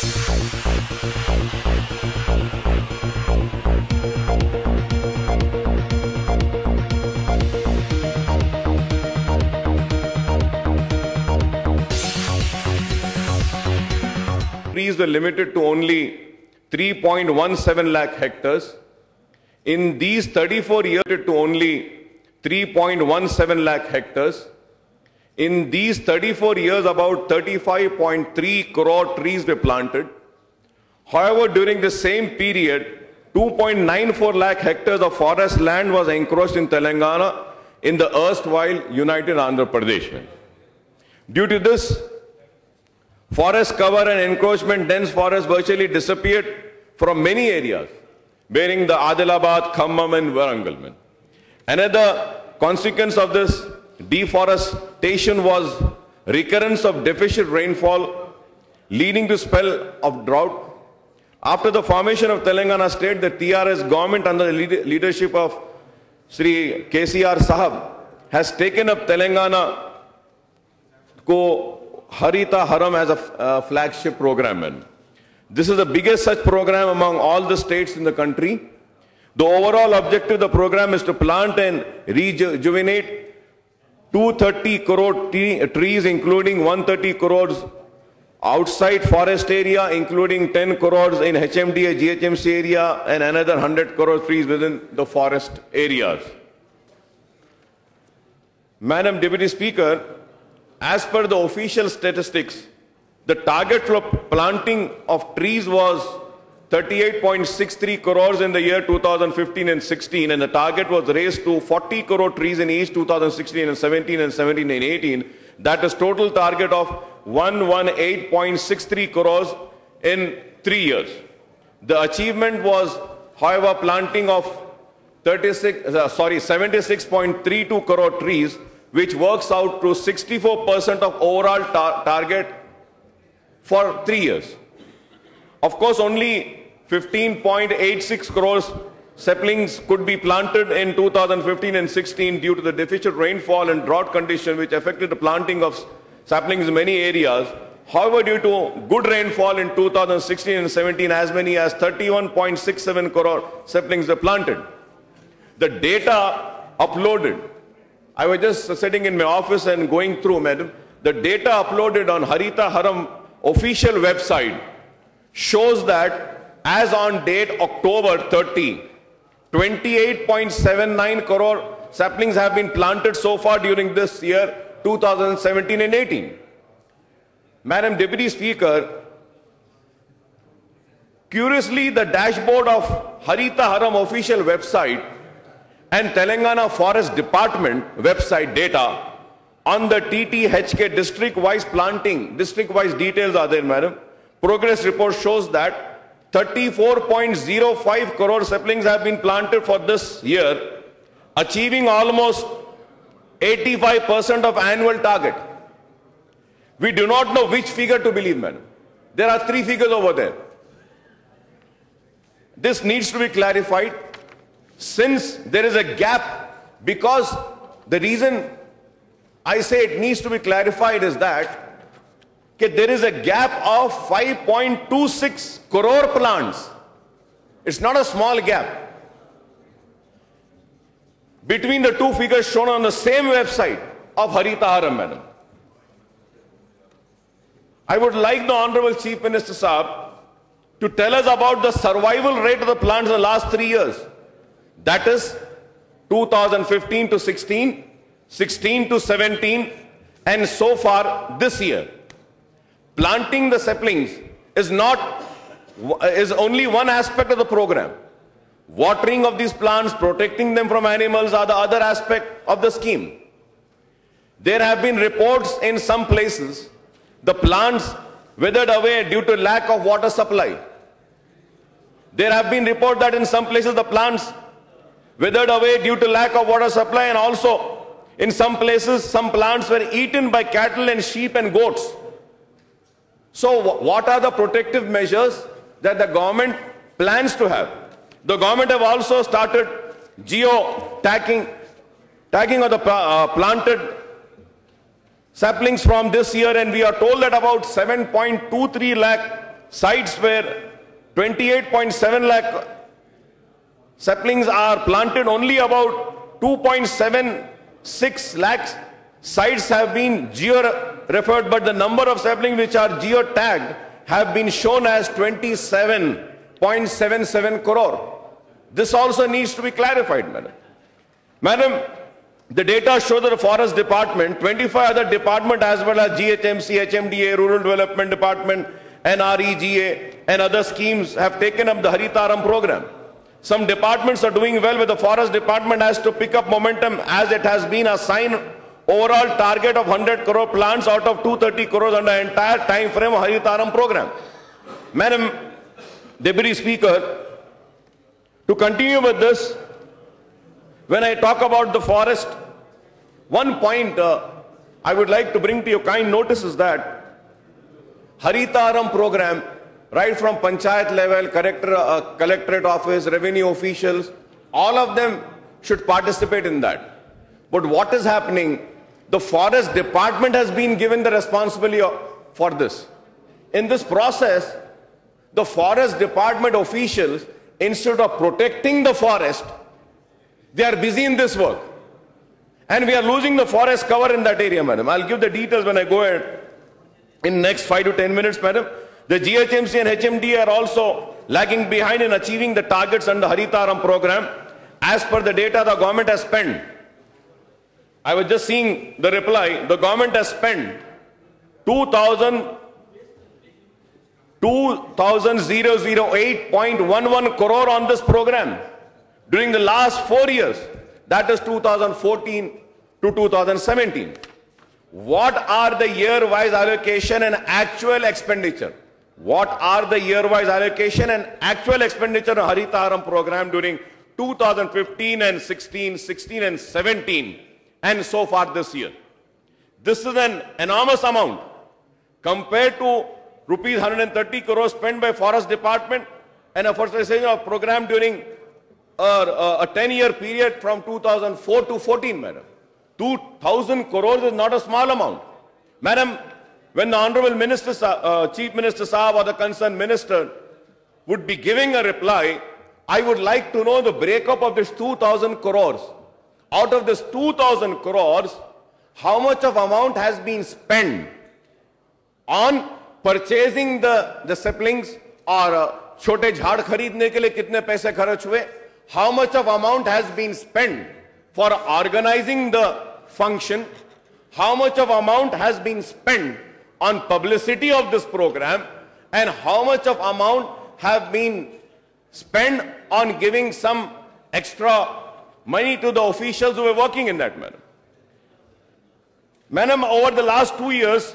Trees were limited to only 3.17 lakh hectares. In these 34 years, to only 3.17 lakh hectares. In these 34 years, about 35.3 crore trees were planted. However, during the same period, 2.94 lakh hectares of forest land was encroached in Telangana in the erstwhile United Andhra Pradesh. Due to this, forest cover and encroachment dense forest virtually disappeared from many areas, bearing the Adilabad, Khammam and Warangal. Another consequence of this deforestation was recurrence of deficient rainfall, leading to spell of drought. After the formation of Telangana state, the TRS government under the leadership of Sri KCR Sahab has taken up Telangana Ko Harita Haram as a flagship program. This is the biggest such program among all the states in the country. The overall objective of the program is to plant and rejuvenate 230 crore trees, including 130 crores outside forest area, including 10 crores in HMDA, GHMC area, and another 100 crore trees within the forest areas. Madam Deputy Speaker, as per the official statistics, the target for planting of trees was 38.63 crores in the year 2015 and 16, and the target was raised to 40 crore trees in each 2016 and 17 and 17 and 18. That is total target of 118.63 crores in 3 years. The achievement was, however, planting of 76.32 crore trees, which works out to 64% of overall target for 3 years. Of course, only 15.86 crores saplings could be planted in 2015 and 16 due to the deficient rainfall and drought condition which affected the planting of saplings in many areas. However, due to good rainfall in 2016 and 17, as many as 31.67 crore saplings were planted. The data uploaded, I was just sitting in my office and going through, madam, the data uploaded on Harita Haram official website shows that as on date October 30, 28.79 crore saplings have been planted so far during this year 2017 and 18. Madam Deputy Speaker, curiously, the dashboard of Harita Haram official website and Telangana Forest Department website data on the TTHK district-wise planting, district-wise details are there, madam. Progress report shows that 34.05 crore saplings have been planted for this year, achieving almost 85% of annual target. We do not know which figure to believe, madam. There are 3 figures over there. This needs to be clarified since there is a gap, because the reason I say it needs to be clarified is that there is a gap of 5.26 crore plants. It's not a small gap between the 2 figures shown on the same website of Harita Haram, madam. I would like the Honorable Chief Minister Saab to tell us about the survival rate of the plants in the last 3 years. That is 2015 to 16, 16 to 17, and so far this year. Planting the saplings is only one aspect of the program. Watering of these plants, protecting them from animals are the other aspect of the scheme. There have been reports in some places the plants withered away due to lack of water supply. There have been reports that in some places the plants withered away due to lack of water supply, and also in some places some plants were eaten by cattle and sheep and goats. So what are the protective measures that the government plans to have? The government have also started tagging of the planted saplings from this year, and we are told that about 7.23 lakh sites where 28.7 lakh saplings are planted, only about 2.76 lakhs sites have been geo-referred, but the number of saplings which are geo-tagged have been shown as 27.77 crore. This also needs to be clarified, madam. Madam, the data show that the Forest Department, 25 other departments as well as GHMC, HMDA, Rural Development Department, NREGA and other schemes have taken up the Haritaram program. Some departments are doing well, but the Forest Department has to pick up momentum as it has been assigned overall target of 100 crore plants out of 230 crores under the entire time frame of Haritaram program. Madam Deputy Speaker, to continue with this, when I talk about the forest, one point I would like to bring to your kind notice is that Haritaram program, right from Panchayat level, collectorate office, revenue officials, all of them should participate in that. But what is happening? The Forest Department has been given the responsibility for this. In this process, the Forest Department officials, instead of protecting the forest, they are busy in this work. And we are losing the forest cover in that area, madam. I'll give the details when I go ahead in next 5 to 10 minutes, madam. The GHMC and HMDA are also lagging behind in achieving the targets under Haritaram program. As per the data the government has spent, I was just seeing the reply, the government has spent 2,008.11 crore on this program during the last 4 years. That is 2014 to 2017. What are the year-wise allocation and actual expenditure? What are the year-wise allocation and actual expenditure on Haritaram program during 2015 and 16 and 17 and so far this year? This is an enormous amount compared to rupees 130 crores spent by Forest Department and a fertilization of program during a 10-year period from 2004 to 14, madam. 2,000 crores is not a small amount. Madam, when the Honorable Minister, Chief Minister Saab or the concerned minister would be giving a reply, I would like to know the breakup of this 2,000 crores. Out of this 2,000 crores, how much of amount has been spent on purchasing the saplings or छोटे झाड़ खरीदने के लिए कितने पैसे खर्च हुए? How much of amount has been spent for organizing the function? How much of amount has been spent on publicity of this program? And how much of amount have been spent on giving some extra money to the officials who were working in that manner? Madam, over the last 2 years,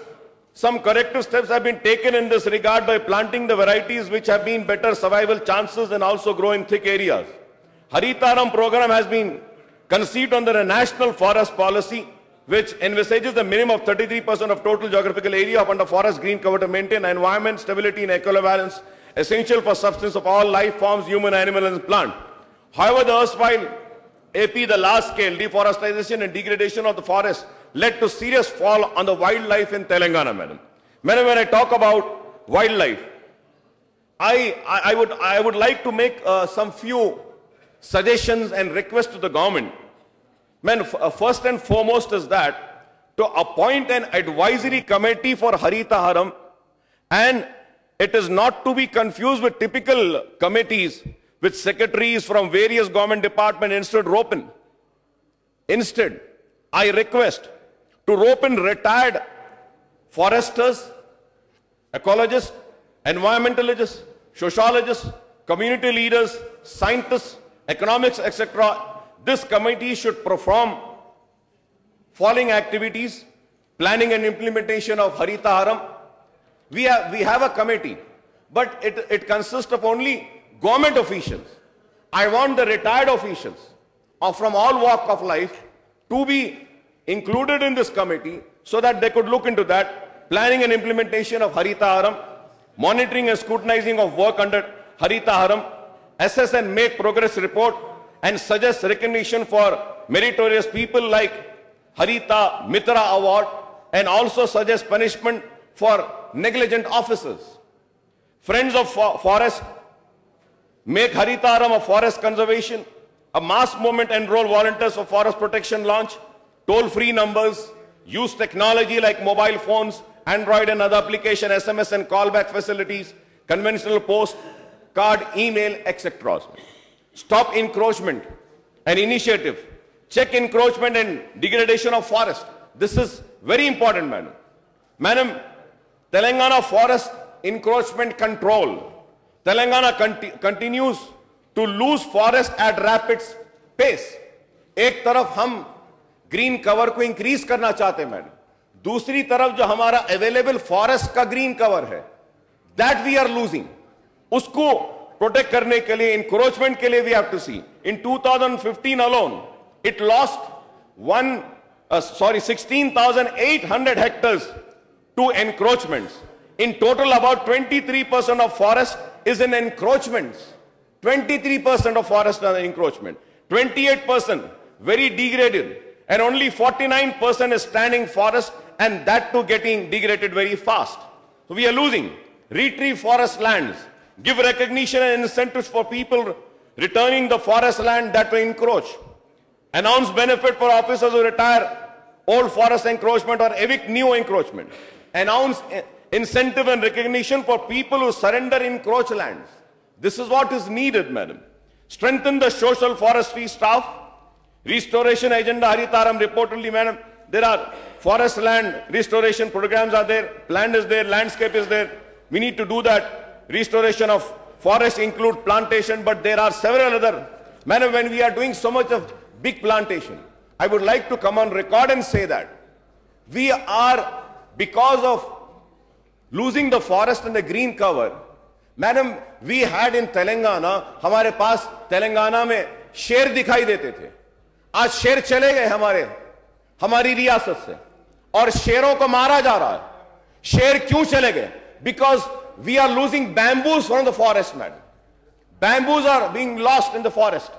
some corrective steps have been taken in this regard by planting the varieties which have been better survival chances and also grow in thick areas. Haritaram program has been conceived under a national forest policy which envisages the minimum of 33% of total geographical area of under forest green cover to maintain environment stability and equilibrium, essential for subsistence of all life forms, human, animal and plant. However, the erstwhile AP, the large-scale deforestation and degradation of the forest led to serious fall on the wildlife in Telangana, madam. Madam, when I talk about wildlife, I would like to make some few suggestions and requests to the government. Man, first and foremost is that to appoint an advisory committee for Haritaram, and it is not to be confused with typical committees with secretaries from various government departments instead rope in. Instead, I request to rope in retired foresters, ecologists, environmentalists, sociologists, community leaders, scientists, economics, etc. This committee should perform following activities: planning and implementation of Haritaram. We have a committee, but it consists of only government officials. I want the retired officials from all walks of life to be included in this committee so that they could look into that, planning and implementation of Haritaram, monitoring and scrutinizing of work under Haritaram, assess and make progress report, and suggest recognition for meritorious people like Harita Mitra Award, and also suggest punishment for negligent officers. Friends of Forest, make Haritaram a forest conservation, a mass movement, enroll volunteers for forest protection launch, toll-free numbers, use technology like mobile phones, Android and other application, SMS and callback facilities, conventional post, card, email, etc. Stop encroachment, an initiative. Check encroachment and degradation of forest. This is very important, madam. Madam, Telangana forest encroachment control. Telangana continues to lose forest at rapid pace. एक तरफ हम green cover को increase करना चाहते हैं madam, दूसरी तरफ जो हमारा अवेलेबल फॉरेस्ट का ग्रीन कवर है, दैट वी आर लूजिंग. उसको प्रोटेक्ट करने के लिए, इंक्रोचमेंट के लिए we have to see. In 2015 alone it lost 16,800 hectares to encroachments. In total, about 23% of forest is in encroachments. 23% of forest are in encroachment. 28% very degraded, and only 49% is standing forest, and that too getting degraded very fast. So we are losing. Retrieve forest lands. Give recognition and incentives for people returning the forest land that were encroached. Announce benefit for officers who retire old forest encroachment or evict new encroachment. Announce incentive and recognition for people who surrender encroached lands. This is what is needed, madam. Strengthen the social forestry staff. Restoration agenda, Haritaram reportedly, madam, there are forest land restoration programs are there, land is there, landscape is there. We need to do that. Restoration of forests include plantation, but there are several other. Madam, when we are doing so much of big plantation, I would like to come on record and say that we are, because of losing the forest and the green cover, madam, we had in Telangana, हमारे पास तेलंगाना में शेर दिखाई देते थे. आज शेर चले गए हमारी रियासत से, और शेरों को मारा जा रहा है. शेर क्यों चले गए? Because we are losing bamboos from the forest, madam. Bamboos are being lost in the forest.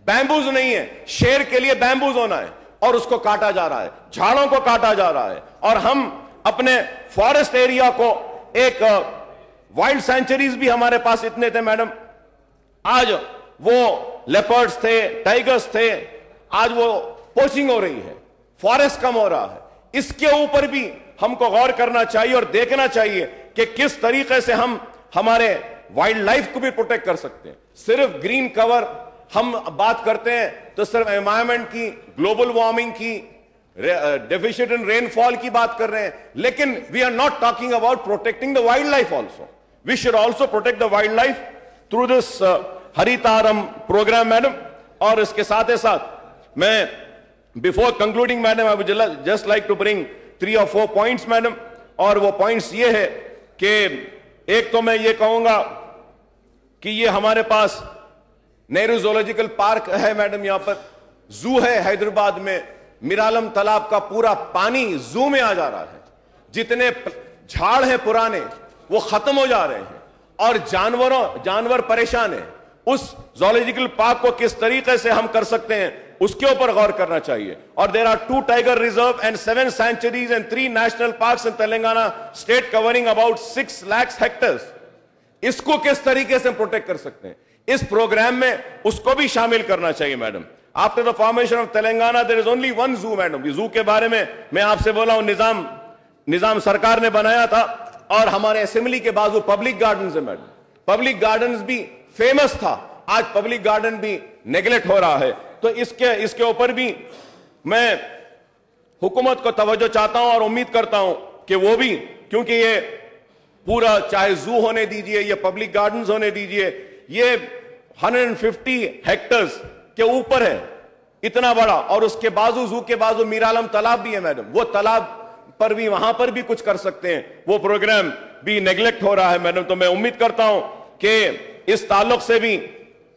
Bamboos नहीं है, शेर के लिए बैम्बूज होना है, और उसको काटा जा रहा है, झाड़ों को काटा जा रहा है. और हम अपने फॉरेस्ट एरिया को एक वाइल्ड सेंचुरीज भी हमारे पास इतने थे मैडम, आज वो लेपर्ड्स थे, टाइगर्स थे, आज वो पोचिंग हो रही है, फॉरेस्ट कम हो रहा है. इसके ऊपर भी हमको गौर करना चाहिए और देखना चाहिए कि किस तरीके से हम हमारे वाइल्ड लाइफ को भी प्रोटेक्ट कर सकते हैं. सिर्फ ग्रीन कवर हम बात करते हैं तो सिर्फ एनवायरमेंट की, ग्लोबल वार्मिंग की, डेफिशिएंट इन रेनफॉल की बात कर रहे हैं, लेकिन we are not talking about protecting the wildlife also. We should also protect the wildlife through this Harithaharam programme, madam. और इसके साथ ही साथ मैं, before concluding madam, I would just like to bring 3 or 4 points madam. और वो points ये है कि एक तो मैं ये कहूंगा कि ये हमारे पास नेहरू ज़ूलॉजिकल पार्क है मैडम, यहां पर जू है हैदराबाद में, मिरालम तालाब का पूरा पानी जू में आ जा रहा है. जितने झाड़ हैं पुराने वो खत्म हो जा रहे हैं, और जानवर परेशान हैं. उस ज़ूलॉजिकल पार्क को किस तरीके से हम कर सकते हैं उसके ऊपर गौर करना चाहिए. और there are 2 tiger reserve and 7 sanctuaries and 3 national parks in Telangana state covering about 6 lakh hectares. इसको किस तरीके से प्रोटेक्ट कर सकते हैं, इस प्रोग्राम में उसको भी शामिल करना चाहिए madam. After the formation of Telangana there is only 1 zoo madam. जू के बारे में मैं आपसे बोला हूं, निजाम सरकार ने बनाया था, और हमारे असेंबली के बाजू पब्लिक गार्डन्स है मैडम. पब्लिक गार्डन्स भी फेमस था, आज पब्लिक गार्डन भी नेग्लेक्ट हो रहा है. तो इसके ऊपर भी मैं हुकूमत को तवज्जो चाहता हूं और उम्मीद करता हूं कि वो भी, क्योंकि ये पूरा, चाहे जू होने दीजिए या पब्लिक गार्डन्स होने दीजिए, ये 150 हेक्टर्स के ऊपर है, इतना बड़ा. और उसके बाजू, जू के बाजू मीरालम तालाब भी है मैडम. वो तालाब पर भी, वहां पर भी कुछ कर सकते हैं. वो प्रोग्राम भी नेग्लेक्ट हो रहा है मैडम. तो मैं उम्मीद करता हूं कि इस ताल्लुक से भी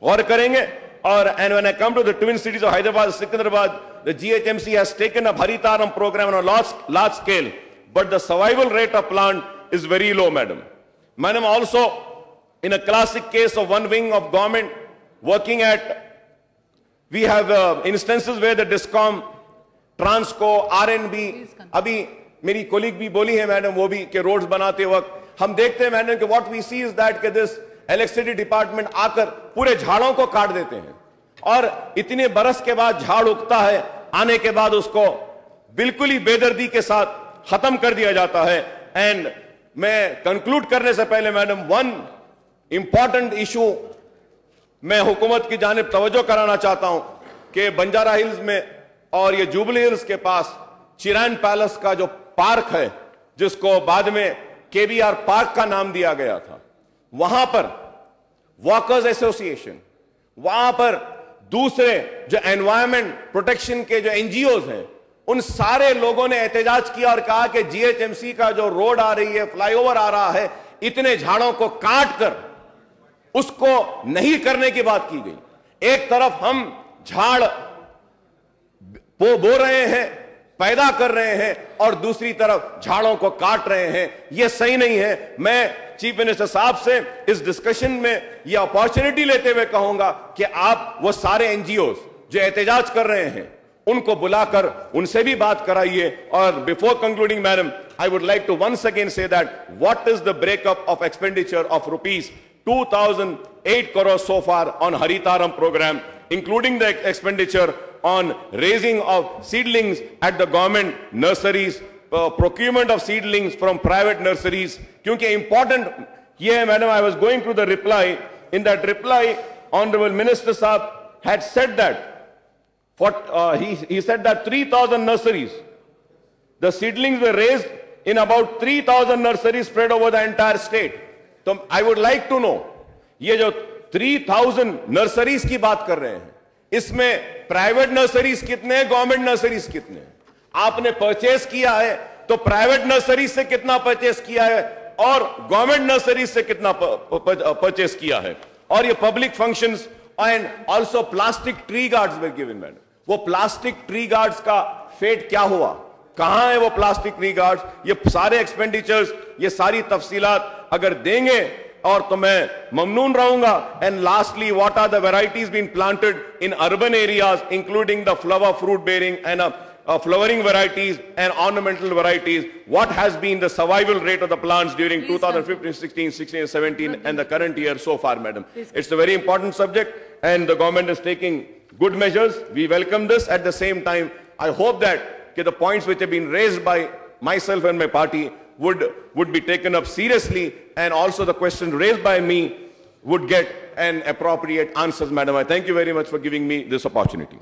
गौर करेंगे. और and when I come to the twin cities of Hyderabad, Secunderabad, the GHMC has taken up Haritaram program on a large scale, but the survival rate of plant is very low, madam. Madam, also in a classic case of one wing of government working at, we have instances where the DISCOM, Transco, R&B, अभी मेरी colleague भी बोली है madam, वो भी कि roads बनाते वक्त ہم دیکھتے ہیں میڈم کہ what we see is that کہ this electricity department آکر پورے جھاڑوں کو کاٹ دیتے ہیں اور اتنے برس کے بعد جھاڑ اگتا ہے, آنے کے بعد اس کو بالکل ہی بے دردی کے ساتھ ختم کر دیا جاتا ہے. اینڈ میں کنکلوڈ کرنے سے پہلے میڈم ون امپورٹنٹ ایشو میں حکومت کی جانب توجہ کرانا چاہتا ہوں کہ بنجارہ ہلز میں اور یہ جوبلی ہلز کے پاس چیران پیلس کا جو پارک ہے جس کو بعد میں کے بی آر پارک کا نام دیا گیا تھا, وہاں پر واکرز ایسوسی ایشن, وہاں پر دوسرے جو انوائرمنٹ پروٹیکشن کے جو این جی اوز ہیں, ان سارے لوگوں نے احتجاج کیا اور کہا کہ جی ایچ ایم سی کا جو روڈ آ رہی ہے, فلائی اوور آ رہا ہے, اتنے جھاڑوں کو کاٹ کر اس کو نہیں کرنے کی بات کی گئی. ایک طرف ہم جھاڑ بو رہے ہیں, پیدا کر رہے ہیں, اور دوسری طرف جھاڑوں کو کاٹ رہے ہیں. یہ صحیح نہیں ہے. میں چیف منسٹر صاحب سے اس ڈسکشن میں یہ اپارچونٹی لیتے ہوئے کہوں گا کہ آپ وہ سارے این جی اوز جو احتجاج کر رہے ہیں ان کو بلا کر ان سے بھی بات کرائیے. اور before concluding madam, I would like to once again say that what is the breakup of expenditure of rupees 2008 crores so far on Haritaram program, including the expenditure on raising of seedlings at the government nurseries, procurement of seedlings from private nurseries. Kyunki important, yeah madam, I was going through the reply. In that reply, Honorable Minister Saab had said that he said that 3,000 nurseries, the seedlings were raised in about 3,000 nurseries spread over the entire state. So I would like to know, یہ جو 3,000 nurseries کی بات کر رہے ہیں, اس میں private nurseries کتنے ہیں, government nurseries کتنے ہیں, آپ نے purchase کیا ہے تو private nurseries سے کتنا purchase کیا ہے اور government nurseries سے کتنا purchase کیا ہے. اور یہ public functions and also plastic tree guards were given, madam. وہ plastic tree guards کا fate کیا ہوا, کہاں ہے وہ پلاسٹک ٹری گارڈز, یہ سارے ایکسپینڈیچرز, یہ ساری تفصیلات اگر دیں گے اور تو میں ممنون رہوں گا. And lastly, what are the varieties been planted in urban areas including the flower fruit bearing and flowering varieties and ornamental varieties? What has been the survival rate of the plants during 2015, 16, 16 and 17 and the current year so far, madam? It's a very important subject and the government is taking good measures. We welcome this. At the same time, I hope that the points which have been raised by myself and my party would be taken up seriously, and also the questions raised by me would get an appropriate answers, madam. I thank you very much for giving me this opportunity.